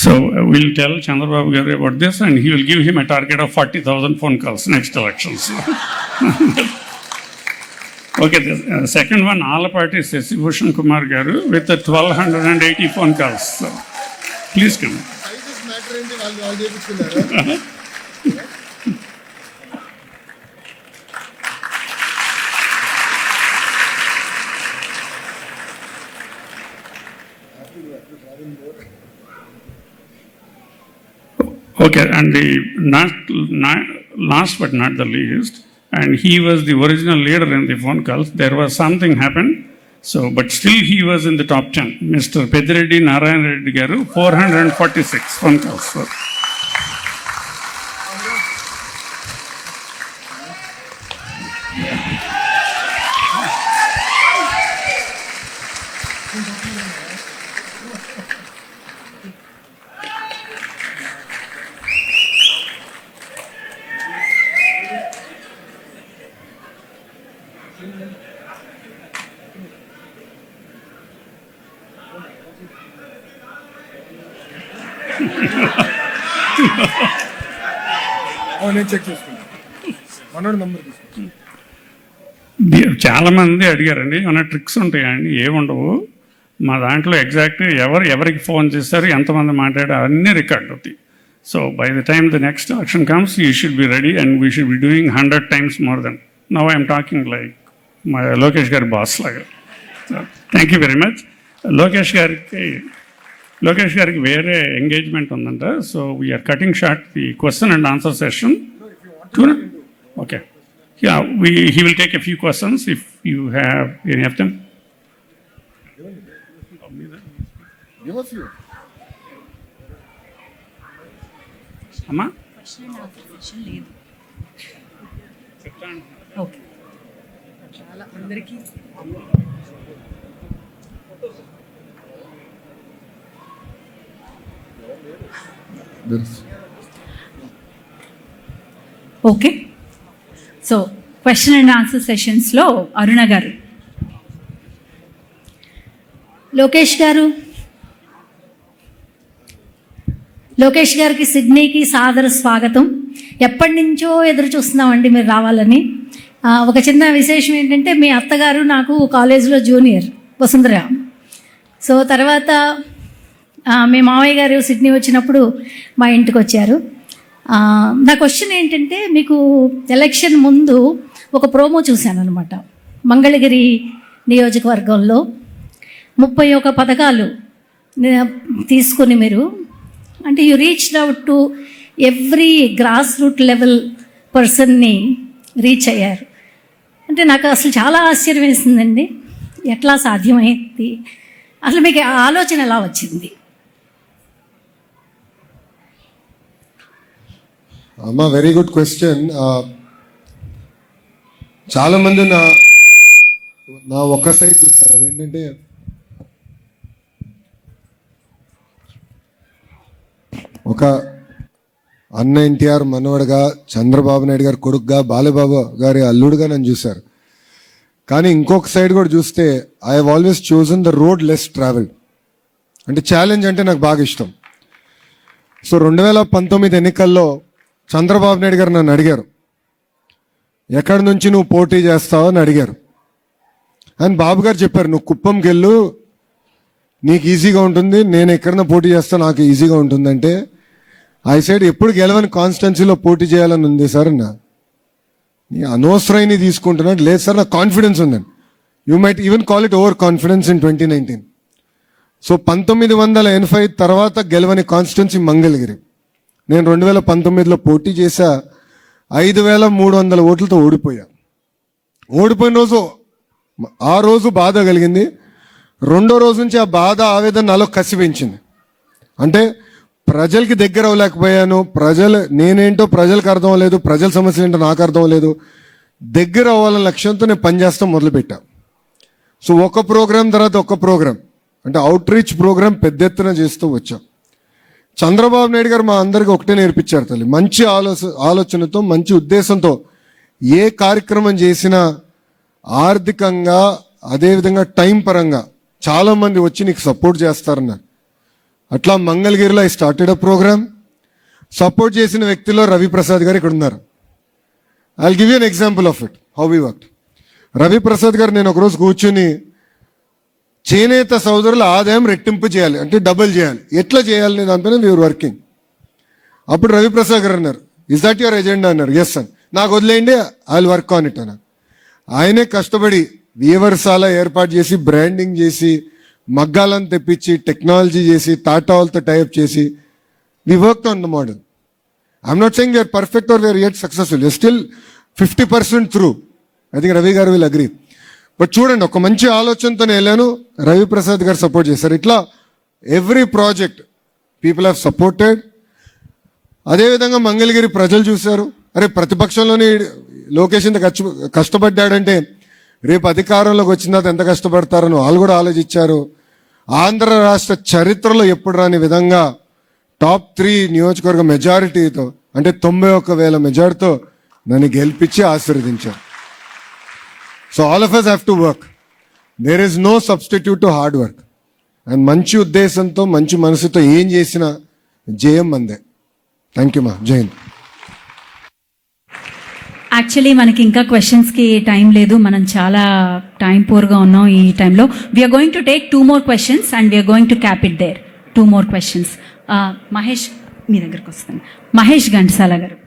So we'll tell Chandrababu garu about this, and he will give him a target of 40,000 phone calls next elections. Okay, the second one, Alapati Sesi Bhushan Kumar garu with 1,280 phone calls. So, please come. Okay, and the last but not the least, and he was the original leader in the phone calls. There was something happened, but still he was in the top 10. Mr. Pedireddy Narayan Reddy garu, 446 phone calls. So. నేను చెక్ చేసుకున్నాను. మనోడు నంబర్ తీసుకున్నాను. చాలామంది అడిగారండి, ఏమైనా ట్రిక్స్ ఉంటాయండి? ఏముండవు. మా దాంట్లో ఎగ్జాక్ట్ ఎవరికి ఫోన్ చేస్తారు, ఎంతమంది మాట్లాడారు అన్నీ రికార్డ్ అవుతాయి. So by the time the next option comes you should be ready and we should be doing 100 times more than now I'm talking like మా లోకేష్ గారి బాస్ లాగా. Thank you very much. Lokesh గారికి వేరే ఎంగేజ్మెంట్ ఉందంట. So we're cutting short the question and answer session. Okay, yeah, he will take a few questions if you have any of them. Give us you. Amma? Okay, చాలా అందరికీ okay. So question and answer సెషన్స్లో అరుణ గారు. లోకేష్ గారికి సిడ్నీకి సాదర స్వాగతం. ఎప్పటి నుంచో ఎదురు చూస్తున్నామండి మీరు రావాలని. ఒక చిన్న విశేషం ఏంటంటే, మీ అత్తగారు నాకు కాలేజీలో జూనియర్, వసుంధర. సో తర్వాత మీ మామయ్య గారు సిడ్నీ వచ్చినప్పుడు మా ఇంటికి వచ్చారు. నా క్వశ్చన్ ఏంటంటే, మీకు ఎలక్షన్ ముందు ఒక ప్రోమో చూశాను అనమాట. మంగళగిరి నియోజకవర్గంలో 31 పథకాలు తీసుకుని మీరు అంటే you reached out to every grass root level పర్సన్ని రీచ్ అయ్యారు. అంటే నాకు అసలు చాలా ఆశ్చర్యం వేసిందండి, ఎట్లా సాధ్యమైంది? అసలు మీకు ఆ ఆలోచన ఎలా వచ్చింది? అమ్మా, వెరీ గుడ్ క్వశ్చన్. చాలామంది నా ఒక్క సైడ్ చూస్తారు. అదేంటంటే, ఒక అన్న ఎన్టీఆర్ మనవడుగా, చంద్రబాబు నాయుడు గారి కొడుకుగా, బాలబాబు గారి అల్లుడుగా నన్ను చూశారు. కానీ ఇంకొక సైడ్ కూడా చూస్తే I have always chosen the road less travel. అంటే ఛాలెంజ్ అంటే నాకు బాగా ఇష్టం. సో 2019 ఎన్నికల్లో చంద్రబాబు నాయుడు గారు నన్ను అడిగారు, ఎక్కడి నుంచి నువ్వు పోటీ చేస్తావు అని అడిగారు. అని బాబు గారు చెప్పారు, నువ్వు కుప్పంకి వెళ్ళు, నీకు ఈజీగా ఉంటుంది. నేను ఎక్కడన్నా పోటీ చేస్తా, నాకు ఈజీగా ఉంటుందంటే ఐ సైడ్ ఎప్పుడు గెలవని కాన్స్టిట్యున్సీలో పోటీ చేయాలని ఉంది సార్. నీ అనవసరాన్ని తీసుకుంటున్నాడు. లేదు సార్, నాకు కాన్ఫిడెన్స్ ఉందండి. You might even call it over confidence in 2019. So 1980 తర్వాత గెలవని కాన్స్టిట్యున్సీ మంగళగిరి. నేను 2019లో పోటీ చేశా, 5300 ఓట్లతో ఓడిపోయా. ఓడిపోయిన రోజు ఆ రోజు బాధ కలిగింది. రెండో రోజు నుంచి ఆ బాధ, ఆవేదన నాలో కసి పెంచింది. అంటే ప్రజలకి దగ్గర అవ్వలేకపోయాను. నేనేంటో ప్రజలకు అర్థం లేదు, ప్రజల సమస్యలు ఏంటో నాకు అర్థం లేదు. దగ్గర అవ్వాలనే లక్ష్యంతో నేను పనిచేస్తాం మొదలుపెట్టా. సో ఒక ప్రోగ్రాం తర్వాత ఒక ప్రోగ్రాం, అంటే అవుట్ రీచ్ ప్రోగ్రాం పెద్ద ఎత్తున చేస్తూ వచ్చాం. చంద్రబాబు నాయుడు గారు మా అందరికీ ఒకటే నేర్పించారు తల్లి, మంచి ఆలోచనతో, మంచి ఉద్దేశంతో ఏ కార్యక్రమం చేసినా ఆర్థికంగా, అదేవిధంగా టైం పరంగా చాలామంది వచ్చి నీకు సపోర్ట్ చేస్తారన్నారు. అట్లా మంగళగిరిలో I started a program. Support చేసిన వ్యక్తిలో రవిప్రసాద్ గారు ఇక్కడ ఉన్నారు. I give you an example of it, how we work. Raviprasad గారు నేను ఒకరోజు కూర్చుని, చేనేత సోదరుల ఆదాయం రెట్టింపు చేయాలి, అంటే డబుల్ చేయాలి, ఎట్లా చేయాలి దానిపైన వీఆర్ వర్కింగ్. అప్పుడు రవిప్రసాద్ గారు అన్నారు, ఇస్ దట్ యువర్ ఎజెండా అన్నారు. ఎస్ అని. నాకు వదిలేయండి, I will work on it అన్నారు. ఆయనే కష్టపడి వీవర్సాల ఏర్పాటు చేసి, బ్రాండింగ్ చేసి, మగ్గాలను తెప్పించి, టెక్నాలజీ చేసి, టాటా వాళ్ళతో టైప్ చేసి, we work on the model. I'm not saying you're perfect or you're yet successful, you're still 50% through. I think Ravi గారు విల్ అగ్రీ. బట్ చూడండి, ఒక మంచి ఆలోచనతో వెళ్ళాను, రవిప్రసాద్ గారు సపోర్ట్ చేశారు. ఇట్లా every project people have supported. అదేవిధంగా మంగళగిరి ప్రజలు చూశారు, అరే ప్రతిపక్షంలోని లోకేష్ ఇంత కష్టపడ్డాడంటే రేపు అధికారంలోకి వచ్చిన తర్వాత ఎంత కష్టపడతారని వాళ్ళు కూడా ఆలోచించారు. ఆంధ్ర రాష్ట్ర చరిత్రలో ఎప్పుడు రాని విధంగా టాప్ 3 నియోజకవర్గ మెజారిటీతో, అంటే 91,000 మెజారిటీతో నన్ను గెలిపించి ఆశీర్వదించారు. So all of us have to work. There is no substitute to hard work. And మంచి ఉద్దేశంతో, మంచి మనసుతో ఏం చేసినా జయం మందే. థ్యాంక్ యూ మా. జై హింద్. యాక్చువల్లీ మనకి ఇంకా క్వశ్చన్స్కి టైం లేదు, మనం చాలా టైం పూర్గా ఉన్నాం ఈ టైంలో. We are going to take 2 more questions and we are going to cap it there. 2 more questions. Mahesh మీ దగ్గరకు వస్తాను. మహేష్ ఘంటసాల గారు.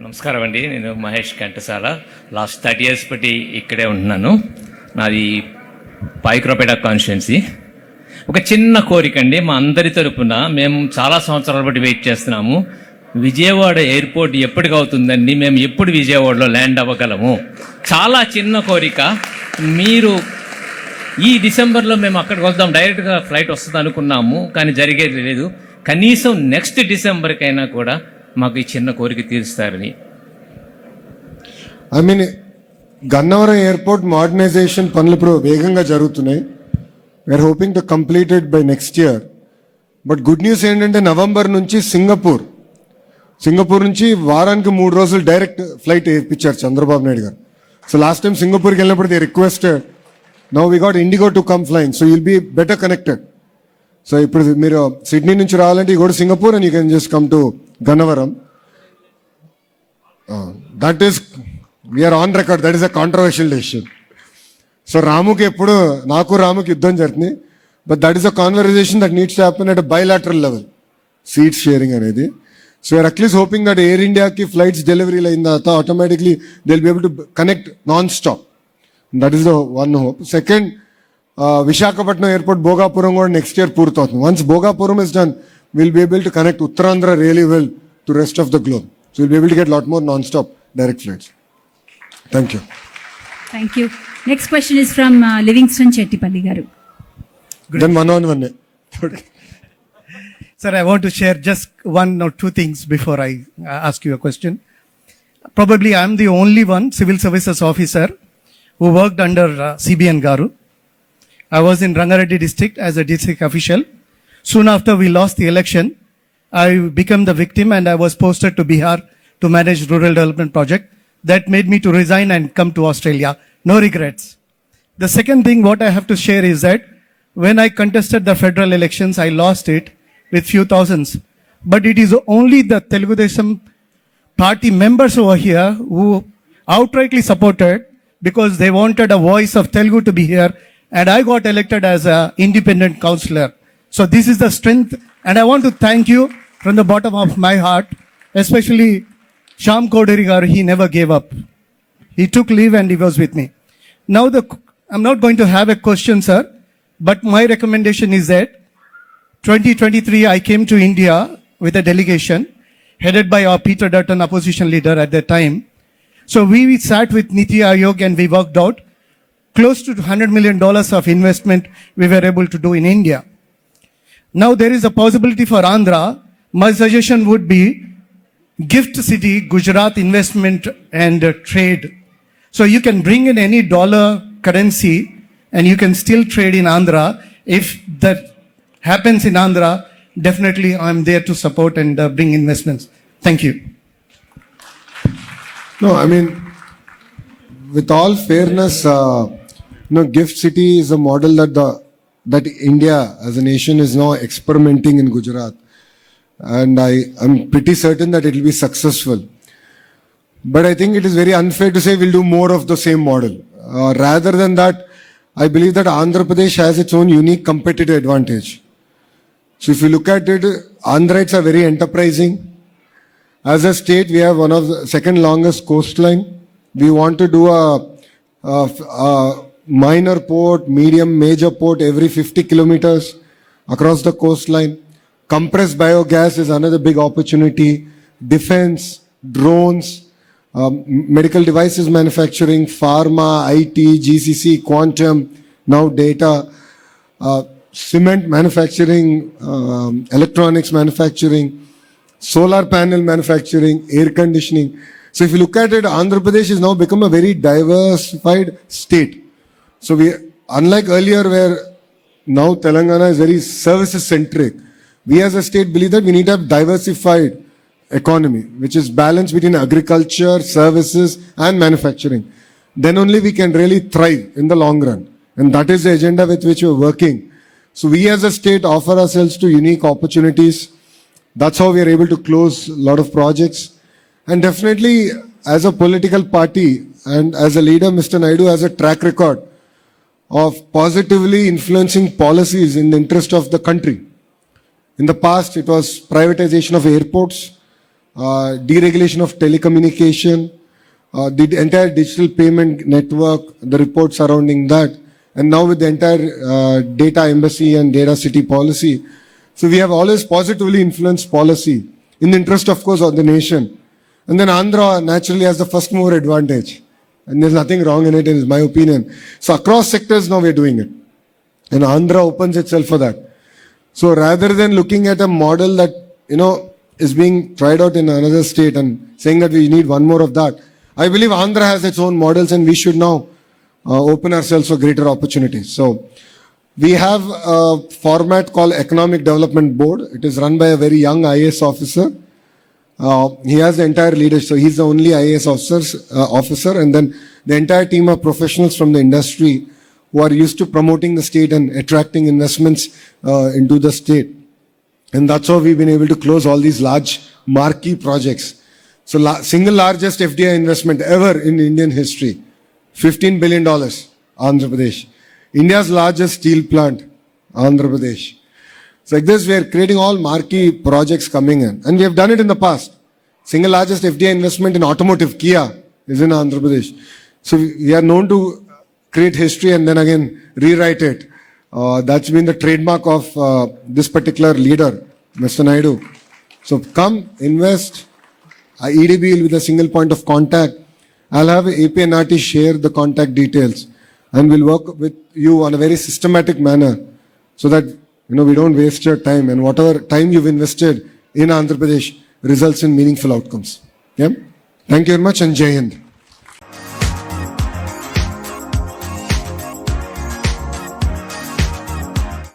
నమస్కారం అండి, నేను మహేష్ ఘంటసాల. లాస్ట్ 30 years బట్టి ఇక్కడే ఉంటున్నాను. నాది పాయిక్రోపేట కాన్స్టిట్యున్సీ. ఒక చిన్న కోరిక అండి, మా అందరి తరపున మేము చాలా సంవత్సరాల బట్టి వెయిట్ చేస్తున్నాము. విజయవాడ ఎయిర్పోర్ట్ ఎప్పటికవుతుందండి, మేము ఎప్పుడు విజయవాడలో ల్యాండ్ అవ్వగలము? చాలా చిన్న కోరిక. మీరు ఈ డిసెంబర్లో మేము అక్కడికి వద్దాం, డైరెక్ట్గా ఫ్లైట్ వస్తుంది అనుకున్నాము, కానీ జరిగేది లేదు. కనీసం నెక్స్ట్ డిసెంబర్కైనా కూడా మాకు ఈ చిన్న కోరిక తీరుస్తారని. I mean Gannavaram airport modernization పనులు ఇప్పుడు వేగంగా జరుగుతున్నాయి. We are hoping to complete it by next year. But good news ఏంటంటే నవంబర్ నుంచి సింగపూర్ నుంచి వారానికి 3 రోజులు డైరెక్ట్ ఫ్లైట్ ఇప్పించారు చంద్రబాబు నాయుడు గారు. సో లాస్ట్ టైం సింగపూర్కి వెళ్ళినప్పుడు they requested, now we got IndiGo to come flying, so you'll be better connected. So ఇప్పుడు మీరు సిడ్నీ నుంచి రావాలంటే you go to Singapore and you can just come to Gannavaram. That is we're on record, that is a controversial decision. So నాకు రాముకి యుద్ధం జరుగుతుంది, but that is a conversation that needs to happen at a bilateral level, seats sharing అనేది. So we're at least hoping that air ఇండియాకి ఫ్లైట్స్ డెలివరీలు అయిన తర్వాత automatically they will be able to connect non stop. That is the one hope. Second, Visakhapatnam airport Bhogapuram కూడా నెక్స్ట్ ఇయర్ పూర్తవుతుంది. Once Bhogapuram is done, will be able to connect Uttarandhra really well to rest of the globe. So will be able to get lot more non stop direct flights. Thank you. Thank you. Next question is from Livingston Chettipalli గారు. Then one. Sir, I want to share just 1 or 2 things before I ask you a question. Probably I am the only one civil services officer who worked under CBN Garu. I was in Rangareddy district as a district official. Soon after we lost the election, I became the victim and I was posted to Bihar to manage rural development project. That made me to resign and come to Australia. No regrets. The second thing what I have to share is that when I contested the federal elections, I lost it with few thousands. But it is only the Telugu Desam party members over here who outrightly supported because they wanted a voice of Telugu to be here, and I got elected as an independent councillor. So this is the strength, and I want to thank you from the bottom of my heart, especially Shyam Koderi garu. He never gave up. He took leave and he was with me. Now I'm not going to have a question, sir, but my recommendation is that 2023 I came to India with a delegation headed by our Peter Dutton, opposition leader at that time. So we sat with Niti Aayog and we worked out close to $100 million of investment we were able to do in India. Now there is a possibility for Andhra. My suggestion would be Gift City, Gujarat investment and trade. So you can bring in any dollar currency and you can still trade in Andhra. If that happens in Andhra, definitely I'm there to support and bring investments. Thank you. No, I mean, with all fairness, Gift City is a model that India as a nation is now experimenting in Gujarat. And I'm pretty certain that it will be successful. But I think it is very unfair to say we'll do more of the same model. Rather than that, I believe that Andhra Pradesh has its own unique competitive advantage. So if you look at it, Andhrites are very enterprising. As a state, we have one of the second longest coastline. We want to do a minor port, medium, major port every 50 kilometers across the coastline. Compressed biogas is another big opportunity. Defense, drones, medical devices manufacturing, pharma, IT, GCC, quantum, now data, cement manufacturing, electronics manufacturing, solar panel manufacturing, air conditioning. So if you look at it, Andhra Pradesh has now become a very diversified state. So unlike earlier where now Telangana is very services centric, we as a state believe that we need to have diversified economy, which is balance between agriculture, services and manufacturing. Then only we can really thrive in the long run. And that is the agenda with which we're working. So we as a state offer ourselves to unique opportunities. That's how we are able to close a lot of projects. And definitely as a political party and as a leader, Mr. Naidu has a track record of positively influencing policies in the interest of the country. In the past, it was privatization of airports, deregulation of telecommunication, the entire digital payment network, the report surrounding that, and now with the entire data embassy and data city policy. So we have always positively influenced policy in the interest, of course, of the nation. And then Andhra naturally has the first mover advantage. And there's nothing wrong in it, in my opinion. So across sectors now we're doing it. And Andhra opens itself for that. So rather than looking at a model that, is being tried out in another state and saying that we need one more of that, I believe Andhra has its own models and we should now open ourselves for greater opportunities. So we have a format called Economic Development Board. It is run by a very young IAS officer. He has the entire leadership. So he's the only IAS officer, and then the entire team of professionals from the industry who are used to promoting the state and attracting investments into the state. And that's how we've been able to close all these large marquee projects. So single largest FDI investment ever in Indian history, $15 billion, Andhra Pradesh. India's largest steel plant, Andhra Pradesh. So like this, we are creating all marquee projects coming in. And we have done it in the past. Single largest FDI investment in automotive, Kia, is in Andhra Pradesh. So we are known to create history and then again rewrite it. That's been the trademark of this particular leader, Mr. Naidu. So come, invest. EDB will be the single point of contact. I'll have APNRT share the contact details and we'll work with you on a very systematic manner so that we don't waste your time, and whatever time you've invested in Andhra Pradesh results in meaningful outcomes. Yeah? Thank you very much and Jai Hind.